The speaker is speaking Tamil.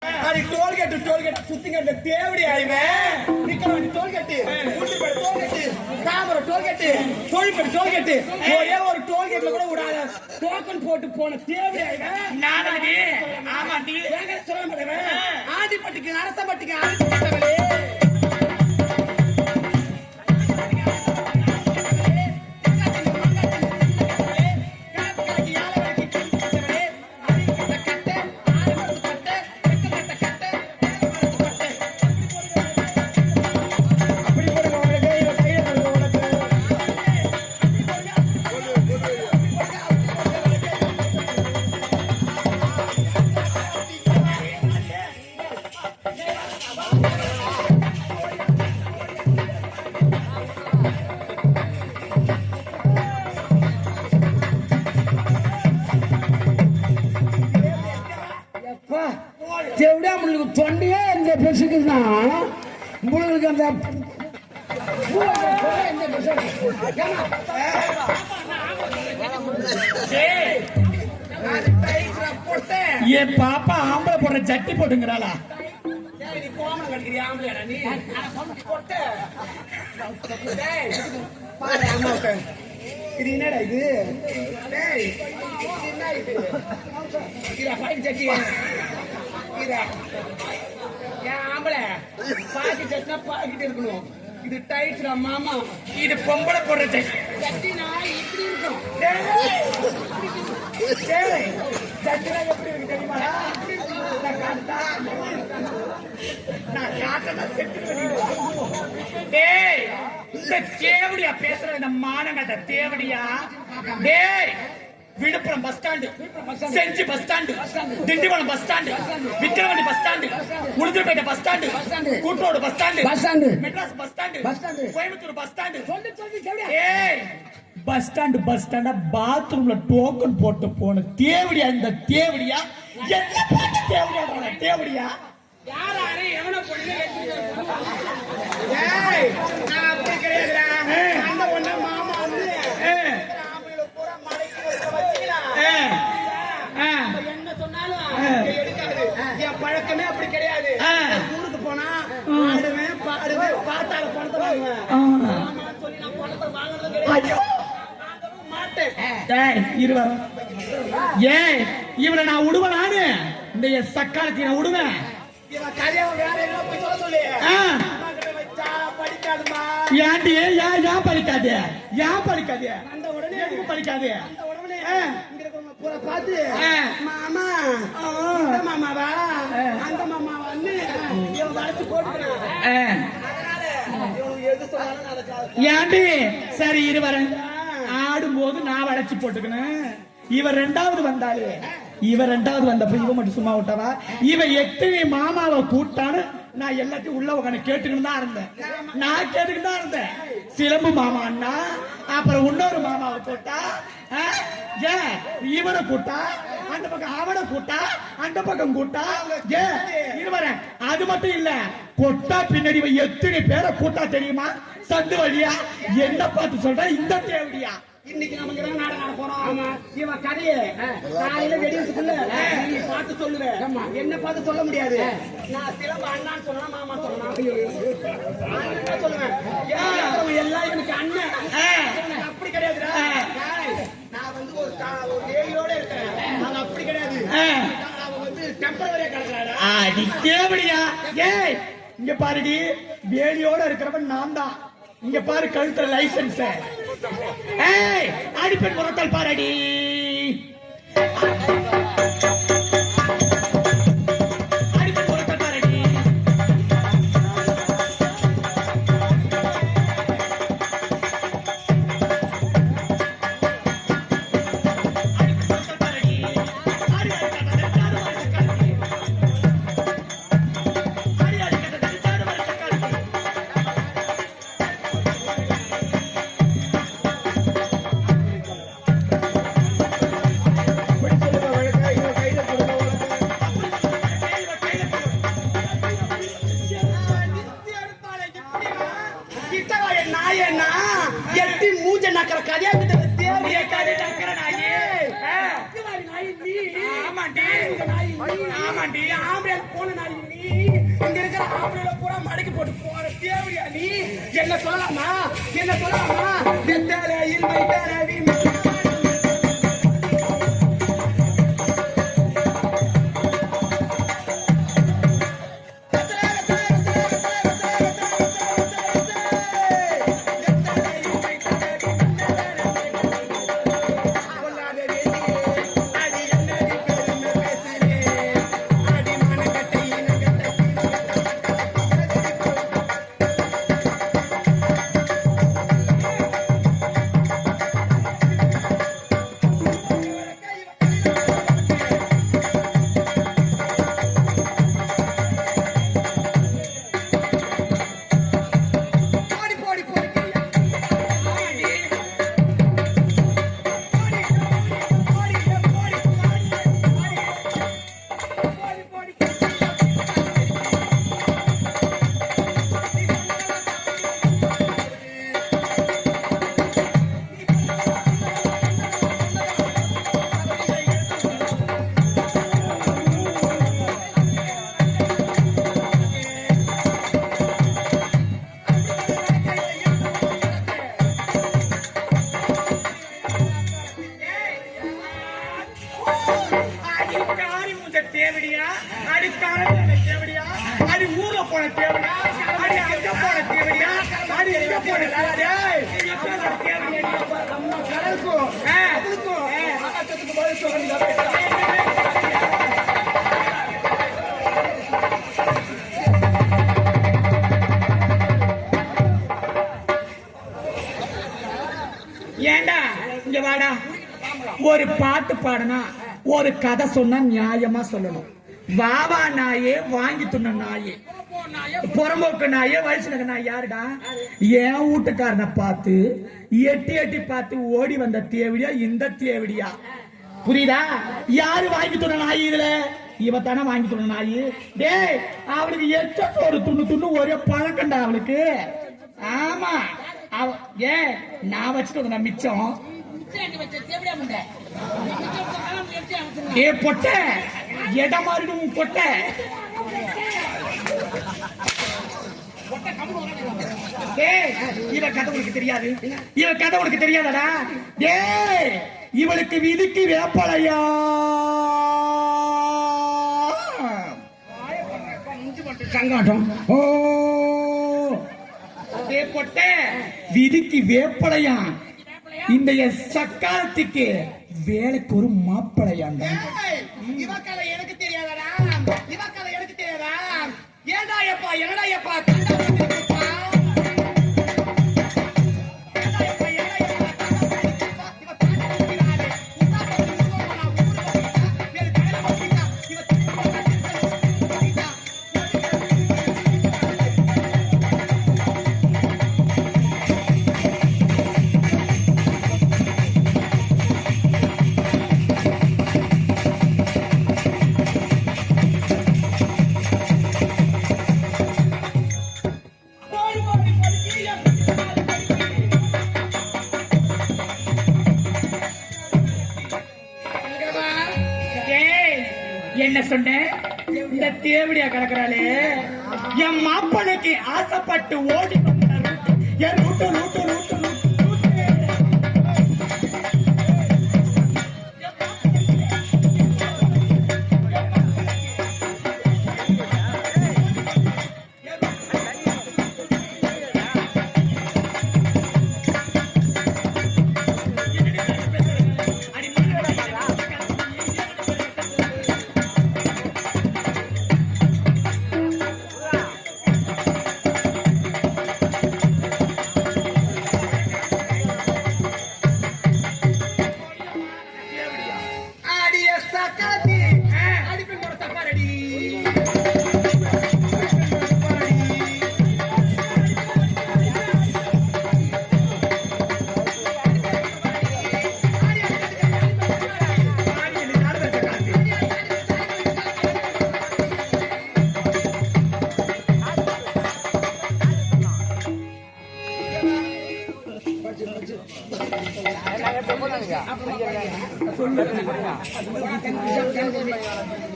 அது டோல்கேட் சுத்திங்க தேவடி ஆயிவேன் நிக்கிறவன் டோல்கேட் ஊட்டிப்பேட டோல்கேட் காமர டோல்கேட் தொழிற்பேட டோல்கேட் ஒரே ஒரு டோல்கேட்ல கூட விடாத டோக்கன் போட்டு போன தேவடி ஆயிவேன் நானடி ஆமாடி வேக சொல்ல மாட்டேன் ஆதிப்பட்டிக்கு அரசப்பட்டிக்கு ஆதிப்பட்டவளே தேவடியா உங்களுக்கு தொண்டையே இந்த பெருசுக்குன்னா உங்களுக்கு அந்த என் பாப்பா ஆம்பளை போடுற ஜட்டி போட்டுங்கிறாளா இது என்னடா இது ஜட்டி ஆம்பளை பாக்கி சட்டினா பாக்கிட்டு இருக்கணும் இது டைட்ரா மாமா இது பொம்பளை போடுற ஜட்டி சட்டினா இப்படி இருக்கும் சட்டினா எப்படி இருக்கு தெரியுமா நான் காட்டல செட்டு டேய் இந்த தேவடியா பேசுற இந்த மானங்கட்ட தேவடியா டேய் Villupuram bus stand Gingee bus stand Tindivanam bus stand Vikravandi bus stand Ulundurpet bus stand கூட்டரோடு bus stand Madras bus stand Coimbatore bus stand ஏய் பஸ் ஸ்டாண்டா பாத்ரூம்ல டோக்கன் போட்டு போன தேவடியா இந்த தேவடியா என்ன பாட்டு தேவடியா தேவடியா யாராரு எவனை பொண்ணு நான் அப்படி கிடையாதுடா அந்த ஒண்ணு மாமா வந்து என்ன சொன்னாலும் எடுக்காது என் பழக்கமே அப்படி கிடையாது ஊருக்கு போனா ஆடுவேன் பாடுவேன் பார்த்தால பணத்தை வாங்குவேன் சொல்லி நான் பணத்தை வாங்குறது கிடையாது ஏன் இவனை நான் விடுவேன் நானு இந்த சக்காலத்தை நான் விடுவேன் இவன் கதையை வேற எல்லாம் போய் சொல்ல சொல்லி படிக்காதுமா ஏன்டி ஏன் படிக்காது ஏன் படிக்காது அந்த உடனே எதுக்கு படிக்காது அந்த உடனே பூரா பார்த்து மாமா மாமாவா அந்த மாமா வந்து இவன் வளர்த்து போட்டுக்கிறான் ஏன்டி சரி இருவரன் ஆடும்போது நான் வளைச்சு போட்டுக்கணும் இவர் ரெண்டாவது வந்தாலே இவர் ரெண்டாவது வந்தப்ப இவ மட்டும் சும்மா விட்டவா இவ எத்தனை மாமாவை கூட்டான்னு நான் எல்லாத்தையும் உள்ள உட்காந்து கேட்டுக்கிட்டு தான் இருந்தேன் நான் கேட்டுக்கிட்டு தான் இருந்தேன் சிலம்பு மாமா அண்ணா அப்புறம் இன்னொரு மாமாவை கூட்டா ஏன் இவனை கூட்டா அந்த பக்கம் அவனை கூட்டா அந்த பக்கம் கூட்டா ஏன் இருவரன் அது மட்டும் இல்ல கொட்டா பின்னாடி எத்தனை பேரை கூட்டா தெரியுமா சந்து வழியா என்ன பார்த்து சொல்ற இந்த தேவடியா இன்னைக்கு நமக்கு தான் நாடகம் போறோம் இவன் கதையை காலையில வெடிக்கிறதுக்குள்ள நீ பார்த்து சொல்லுவேன் என்ன பார்த்து சொல்ல முடியாது நான் சிலம்பு அண்ணான்னு சொன்னா மாமா சொல்லலாம் சொல்லுவேன் எல்லாம் எனக்கு அண்ணன் அப்படி கிடையாதுடா நான் வந்து ஒரு ஏரியோட இருக்கேன் நான் அப்படி கிடையாது அவன் வந்து டெம்பரவரியா கிடக்குறாடா அடி தேவடியா ஏய் இங்க பாருடி வேலியோட இருக்கிறவன் நான் தான் இங்க பாரு கழுத்துல லைசன்ஸ் ஏய் அடிப்பேன் முரட்டல் பாரடி ஆமாண்டி ஆம்பளை போன நாய் நீ இங்க இருக்கிற ஆம்பளை பூரா மடக்கி போட்டு போற தேவையா நீ என்ன சொல்லலாமா வெத்தலையில் வைத்தரவி தேவடியா அடி ஊர்ல போன தேவடியா அடி அங்க போன தேவடியா அடி எங்க போன ஏண்டா இங்க வாடா ஒரு பாட்டு பாடனா ஒரு கதை சொன்னா நியாயமா சொல்லணும். வாவா நாயே வாங்கி துண்ண நாயே புறம்போக்கு நாயே வயசுல நாய் யாருடா? என் வீட்டுக்காரனை பார்த்து எட்டி பார்த்து ஓடி வந்த தேவடியா இந்த தேவடியா? புரியுதா? யாரு வாங்கி துண்ண நாய் இதுல? இவத்தானே வாங்கி துண்ண நாய். டேய் அவளுக்கு ஒரு துண்ணு ஒரே பழக்கண்டா அவளுக்கு. ஆமா ஏ நான் வச்சுட்டு நான் மிச்சம் பொட்ட இடம் மாறிடும் பொட்ட இவ கதை உனக்கு தெரியாது. இவ கதை உனக்கு தெரியாதடா. ஏ இவளுக்கு விதிக்கு வேப்பலையா சங்காட்டம். ஓ பொட்ட விதிக்கு வேப்பலையா இந்த சக்காலத்துக்கு வேலைக்கு ஒரு மாப்பிளையாண்டா. இவ கதை எனக்கு தெரியாதடா. இவ கதை எனக்கு தெரியாதா? ஏண்டா எப்பா என்னடா எப்பா என்ன சொன்ன? இந்த தேவடியா கிடக்குறாளே என் மாப்பிளைக்கு ஆசைப்பட்டு ஓடி என் ரூட்டு ரூட்டு ரூட்டு சொல்லு